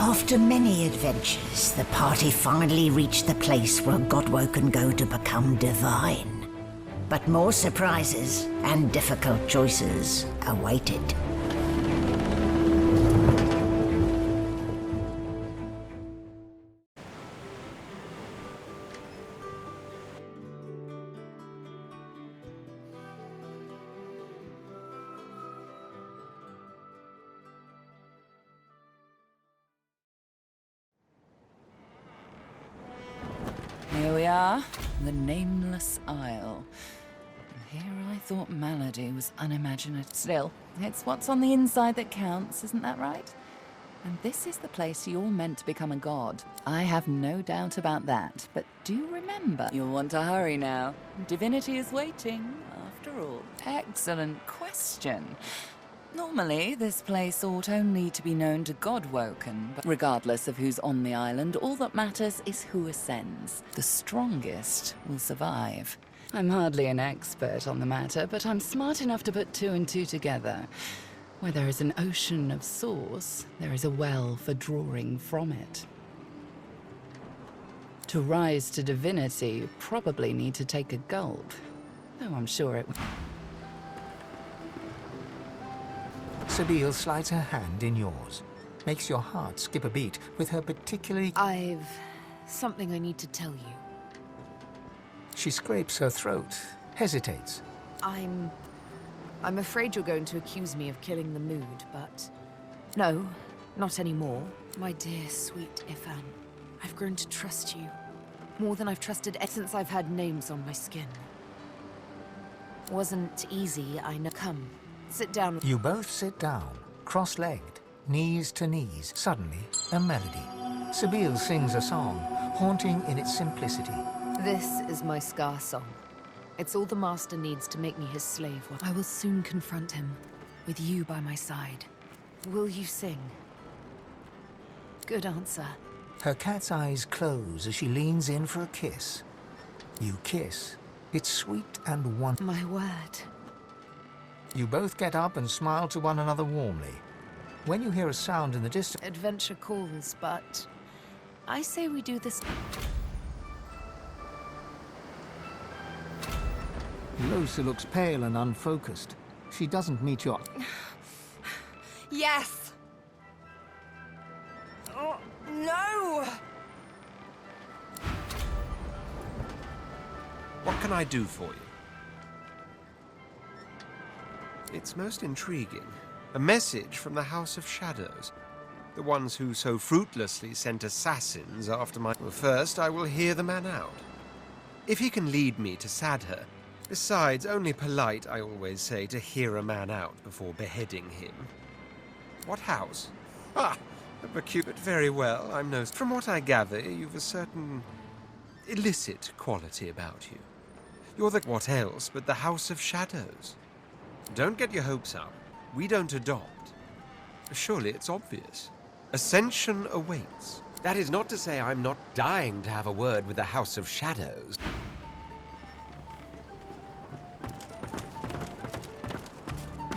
After many adventures, the party finally reached the place where Godwoe can go to become divine. But more surprises and difficult choices awaited. Here we are, the Nameless Isle. Here I thought Malady was unimaginative. Still, it's what's on the inside that counts, isn't that right? And this is the place you're meant to become a god. I have no doubt about that, but do remember, you'll want to hurry now. Divinity is waiting, after all. Excellent question. Normally, this place ought only to be known to Godwoken, but regardless of who's on the island, all that matters is who ascends. The strongest will survive. I'm hardly an expert on the matter, but I'm smart enough to put two and two together. Where there is an ocean of source, there is a well for drawing from it. To rise to divinity, you probably need to take a gulp, though I'm sure it... Sabine slides her hand in yours, makes your heart skip a beat with her particularly... I've something I need to tell you. She scrapes her throat, hesitates. I'm afraid you're going to accuse me of killing the mood, but... No, not anymore. My dear, sweet Ifan, I've grown to trust you. More than I've trusted since I've had names on my skin. Wasn't easy, I know. Come. Sit down. You both sit down, cross-legged, knees to knees. Suddenly, a melody. Sabine sings a song, haunting in its simplicity. This is my Scar song. It's all the Master needs to make me his slave. I will soon confront him, with you by my side. Will you sing? Good answer. Her cat's eyes close as she leans in for a kiss. You kiss. It's sweet and wonderful. My word. You both get up and smile to one another warmly. When you hear a sound in the distance... Adventure calls, but I say we do this... Lohse looks pale and unfocused. She doesn't meet your... Yes! Oh, no! What can I do for you? It's most intriguing. A message from the House of Shadows. The ones who so fruitlessly sent assassins after my... Well, first, I will hear the man out. If he can lead me to Sadher... Besides, only polite, I always say, to hear a man out before beheading him. What house? Ah, a but very well, I'm no... From what I gather, you've a certain... illicit quality about you. You're the... What else but the House of Shadows? Don't get your hopes up. We don't adopt. Surely it's obvious. Ascension awaits. That is not to say I'm not dying to have a word with the House of Shadows.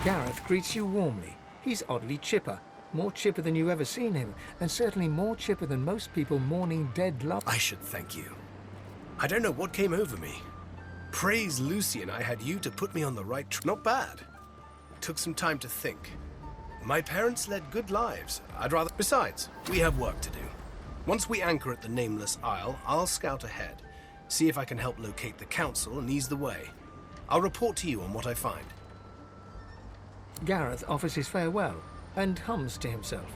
Gareth greets you warmly. He's oddly chipper. More chipper than you've ever seen him, and certainly more chipper than most people mourning dead loved. I should thank you. I don't know what came over me. Praise Lucy and I had you to put me on the right track. Not bad. Took some time to think. My parents led good lives. I'd rather... Besides, we have work to do. Once we anchor at the Nameless Isle, I'll scout ahead. See if I can help locate the council and ease the way. I'll report to you on what I find. Gareth offers his farewell and hums to himself.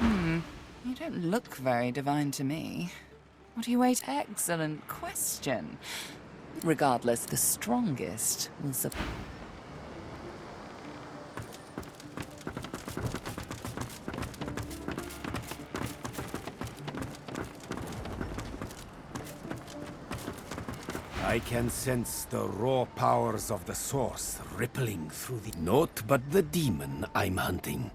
You don't look very divine to me. What do you wait? Excellent question. Regardless, the strongest will survive. I can sense the raw powers of the source rippling through the... Naught but the demon I'm hunting.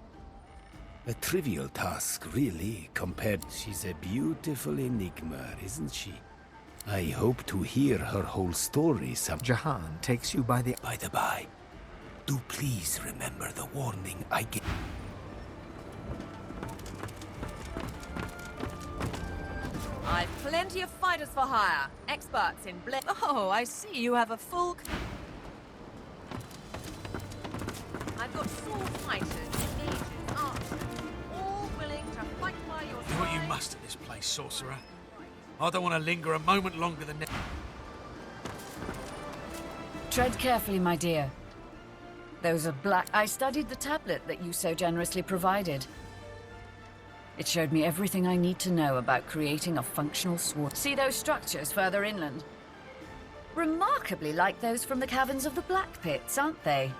A trivial task, really, compared... She's a beautiful enigma, isn't she? I hope to hear her whole story some... Jahan takes you by the... By the by, Do please remember the warning I gave. I've plenty of fighters for hire. Experts in Oh, I see you have a full... I've got sword fighters, mages, archers, all willing to fight by your Do what you side. must at this place, sorcerer. I don't want to linger a moment longer than... Tread carefully, my dear. Those are black... I studied the tablet that you so generously provided. It showed me everything I need to know about creating a functional sword. See those structures further inland? Remarkably like those from the caverns of the Black Pits, aren't they?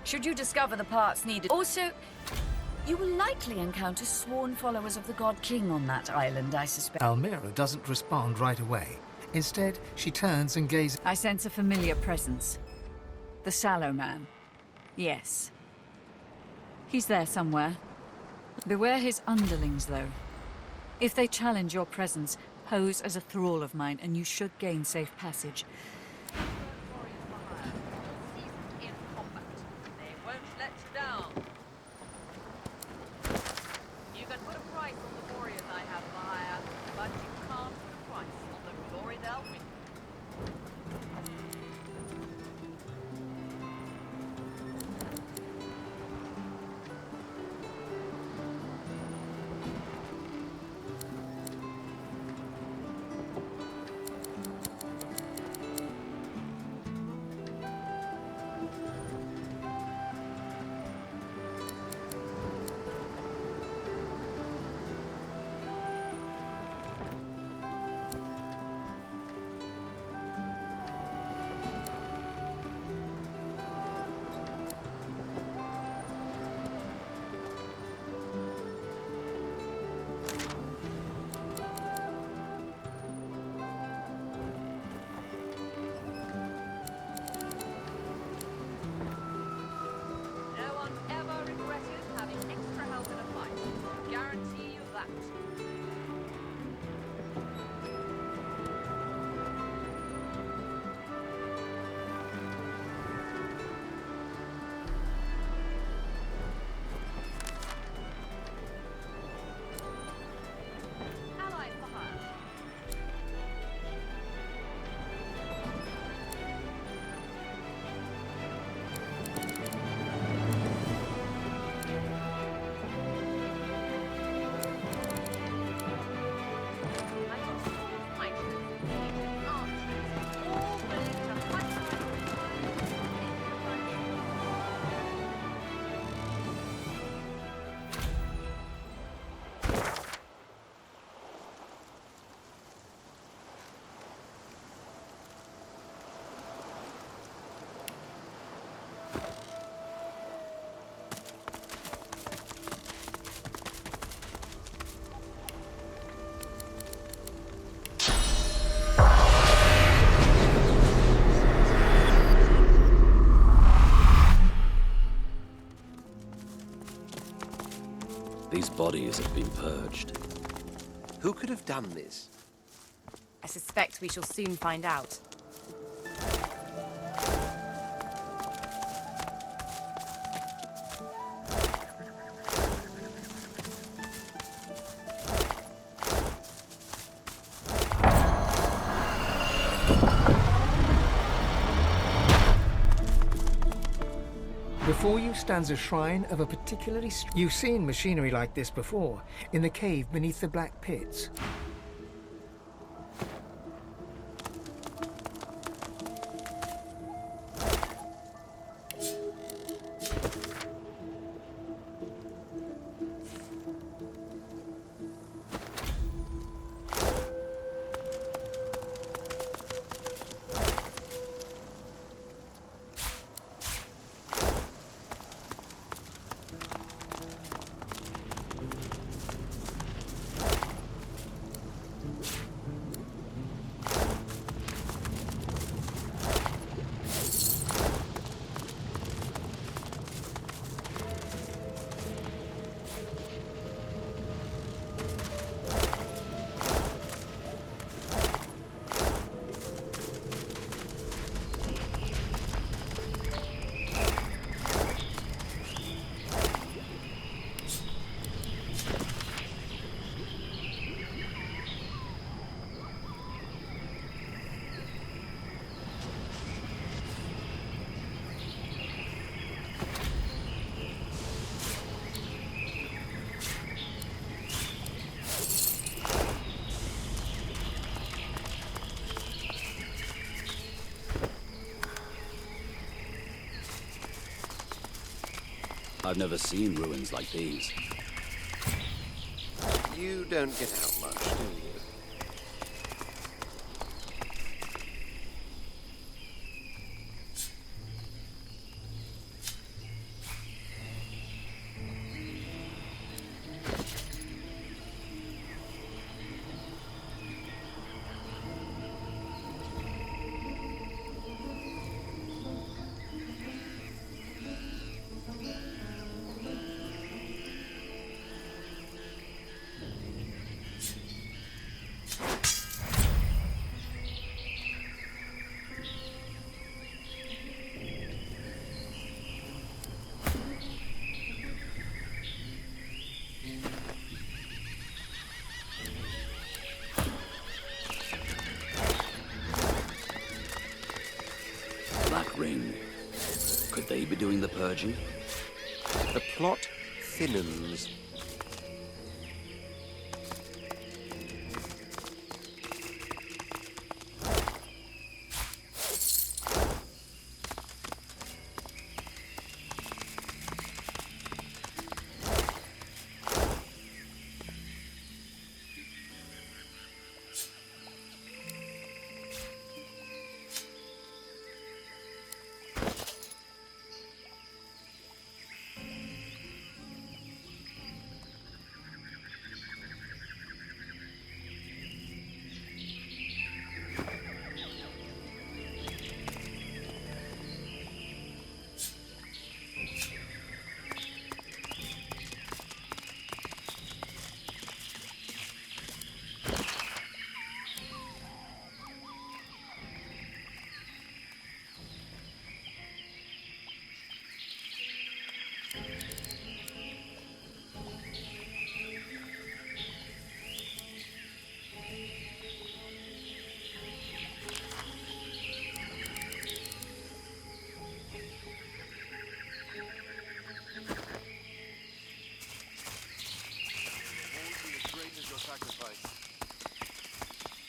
Should you discover the parts needed... Also, you will likely encounter sworn followers of the God King on that island, I suspect. Almira doesn't respond right away. Instead, she turns and gazes. I sense a familiar presence. The Sallow Man. Yes. He's there somewhere. Beware his underlings, though. If they challenge your presence, pose as a thrall of mine, and you should gain safe passage. Seasoned in combat. They won't let you down. You can put a price on the warriors I have for hire, but you can't put a price on the glory they'll win. No one ever regretted having extra help in a fight. Guarantee you that. Allied for hire. I've got sword fighters, mages, archers, all willing to fight by your side. These bodies have been purged. Who could have done this? I suspect we shall soon find out. Before you stands a shrine of a particularly... You've seen machinery like this before, in the cave beneath the Black Pits. I've never seen ruins like these. You don't get out much, do you? Black Ring. Could they be doing the purging? The plot thinnens.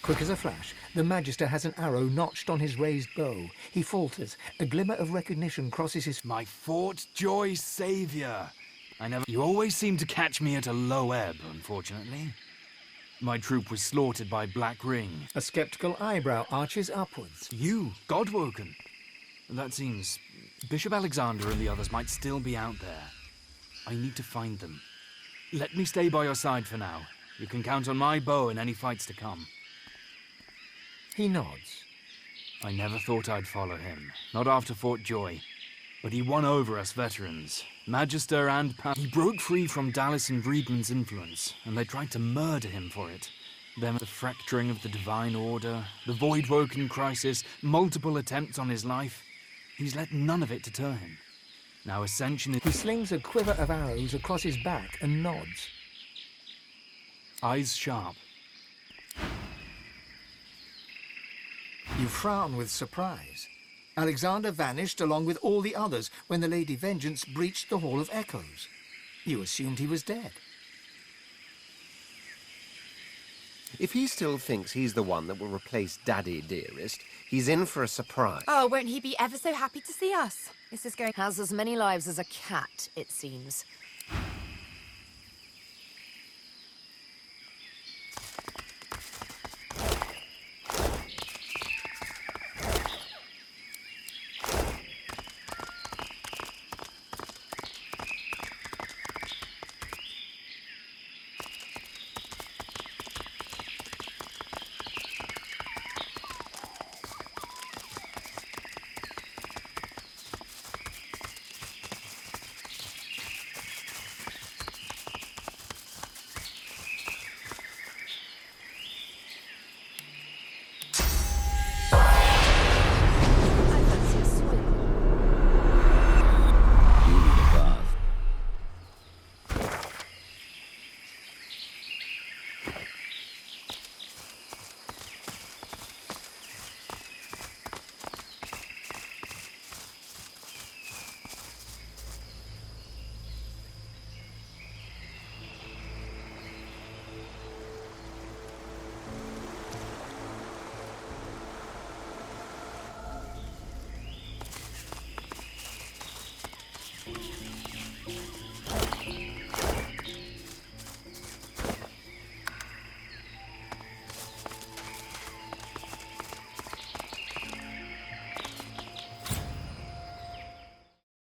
Quick as a flash, the Magister has an arrow notched on his raised bow. He falters. A glimmer of recognition crosses his... My Fort Joy savior. You always seem to catch me at a low ebb, unfortunately. My troop was slaughtered by Black Ring. A skeptical eyebrow arches upwards. You, Godwoken. That seems... Bishop Alexander and the others might still be out there. I need to find them. Let me stay by your side for now. You can count on my bow in any fights to come. He nods. I never thought I'd follow him. Not after Fort Joy. But he won over us veterans. Magister and He broke free from Dallas and Breedman's influence, and they tried to murder him for it. Then the fracturing of the Divine Order, the Voidwoken crisis, multiple attempts on his life. He's let none of it deter him. Now Ascension is... He slings a quiver of arrows across his back and nods. Eyes sharp. You frown with surprise. Alexander vanished along with all the others when the Lady Vengeance breached the Hall of Echoes. You assumed he was dead. If he still thinks he's the one that will replace Daddy Dearest, he's in for a surprise. Oh, won't he be ever so happy to see us? This is going... Has as many lives as a cat, it seems.